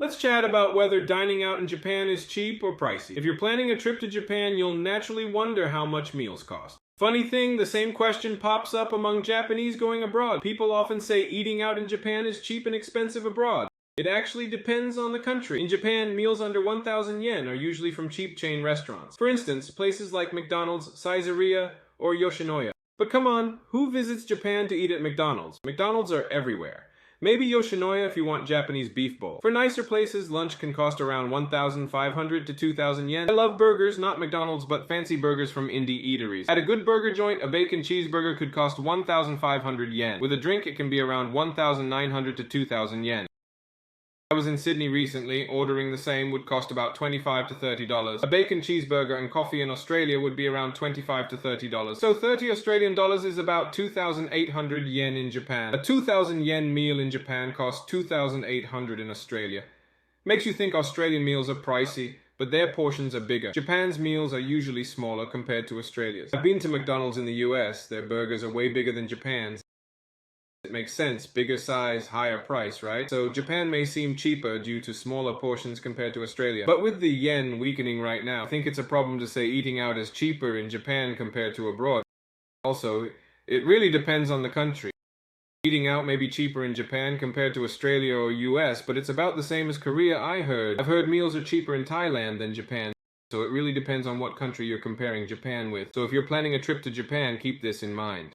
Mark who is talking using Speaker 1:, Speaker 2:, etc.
Speaker 1: Let's chat about whether dining out in Japan is cheap or pricey. If you're planning a trip to Japan, you'll naturally wonder how much meals cost. Funny thing, the same question pops up among Japanese going abroad. People often say eating out in Japan is cheap and expensive abroad. It actually depends on the country. In Japan, meals under 1,000 yen are usually from cheap chain restaurants. For instance, places like McDonald's, Caesarea, or Yoshinoya. But come on, who visits Japan to eat at McDonald's? McDonald's are everywhere. Maybe Yoshinoya if you want Japanese beef bowl. For nicer places, lunch can cost around 1,500 to 2,000 yen. I love burgers, not McDonald's, but fancy burgers from indie eateries. At a good burger joint, a bacon cheeseburger could cost 1,500 yen. With a drink, it can be around 1,900 to 2,000 yen. I was in Sydney recently. Ordering the same would cost about $25 to $30. A bacon cheeseburger and coffee in Australia would be around $25 to $30. So 30 Australian dollars is about 2,800 yen in Japan. A 2,000 yen meal in Japan costs 2,800 in Australia. Makes you think Australian meals are pricey, but their portions are bigger. Japan's meals are usually smaller compared to Australia's. I've been to McDonald's in the US. Their burgers are way bigger than Japan's. It makes sense, bigger size, higher price, right? So Japan may seem cheaper due to smaller portions compared to Australia. But with the yen weakening right now, I think it's a problem to say eating out is cheaper in Japan compared to abroad. Also, it really depends on the country. Eating out may be cheaper in Japan compared to Australia or US, but it's about the same as Korea, I heard. I've heard meals are cheaper in Thailand than Japan. So it really depends on what country you're comparing Japan with. So if you're planning a trip to Japan, keep this in mind.